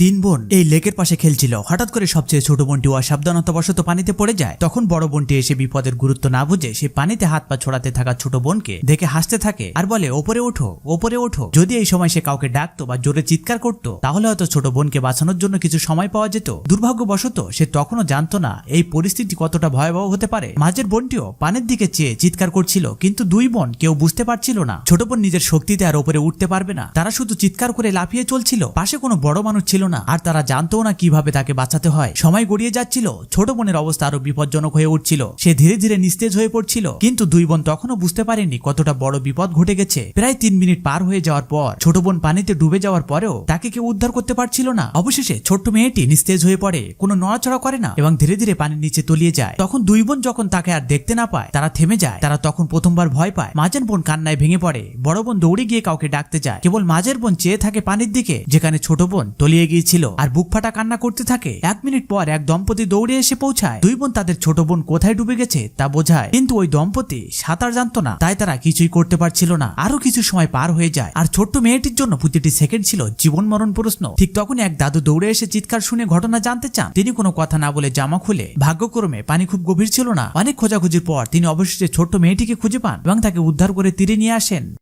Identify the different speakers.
Speaker 1: তিন বোন এই লেকের পাশে খেলছিল। হঠাৎ করে সবচেয়ে ছোট বোনটি অসাবধানতাবশত পানিতে পড়ে যায়। তখন বড় বোনটি এসে বিপদের গুরুত্ব না বুঝে সে পানিতে হাত পা ছড়াতে থাকা ছোট বোনকে দেখে হাসতে থাকে আর বলে, ওপরে ওঠো, ওপরে ওঠো। যদি এই সময় সে কাউকে ডাকতো বা জোরে চিৎকার করতো তাহলে হয়তো ছোট বোনকে বাঁচানোর জন্য কিছু সময় পাওয়া যেত। দুর্ভাগ্যবশত সে তখনও জানতো না এই পরিস্থিতি কতটা ভয়াবহ হতে পারে। মাঝের বোনটিও পানির দিকে চেয়ে চিৎকার করছিল, কিন্তু দুই বোন কেউ বুঝতে পারছিল না ছোট বোন নিজের শক্তিতে আর ওপরে উঠতে পারবে না। তারা শুধু চিৎকার করে লাফিয়ে চলছিল। পাশে কোনো বড় মানুষ ছিল না আর তারা জানতো না কিভাবে তাকে বাঁচাতে হয়। সময় গড়িয়ে যাচ্ছিল, ছোট বোনের অবস্থা আরো বিপজ্জনক হয়ে উঠছিল। সে ধীরে ধীরে নিস্তেজ হয়ে পড়ছিল, কিন্তু দুই বোন তখনও বুঝতে পারেনি কতটা বড় বিপদ ঘটে গেছে। প্রায় 3 মিনিট পার হয়ে যাওয়ার পর ছোট বোন পানিতে ডুবে যাওয়ার পরেও তাকে কেউ উদ্ধার করতে পারছিল না। অবশেষে ছোট্ট মেয়েটি নিস্তেজ হয়ে পড়ে, কোনো নড়াচড়া করে না এবং ধীরে ধীরে পানির নিচে তলিয়ে যায়। তখন দুই বোন যখন তাকে আর দেখতে না পায় তারা থেমে যায়। তারা তখন প্রথমবার ভয় পায়। মাঝের বোন কান্নায় ভেঙে পড়ে। বড় বোন দৌড়ে গিয়ে কাউকে ডাকতে যায়। কেবল মাঝের বোন চেয়ে থাকে পানির দিকে যেখানে ছোট বোন তলিয়ে গিয়েছিল আর বুক ফাটা কান্না করতে থাকে। 1 মিনিট পর এক দম্পতি দৌড়ে এসে পৌঁছায়। দুই বোন তাদের ছোট বোন কোথায় ডুবে গেছে তা বোঝায়, কিন্তু ওই দম্পতি সাঁতার জানতো না, তাই তারা কিছুই করতে পারছিল না। আরো কিছু সময় পার হয়ে যায় আর ছোট্ট মেয়েটির জন্য প্রতিটি সেকেন্ড ছিল জীবন মরণ প্রশ্ন। ঠিক তখনই এক দাদু দৌড়ে এসে চিৎকার শুনে ঘটনা জানতে চান। তিনি কোনো কথা না বলে জামা খুলে, ভাগ্যক্রমে পানি খুব গভীর ছিল না। অনেক খোঁজাখুঁজির পর তিনি অবশেষে ছোট্ট মেয়েটিকে খুঁজে পান এবং তাকে উদ্ধার করে তীরে নিয়ে আসেন।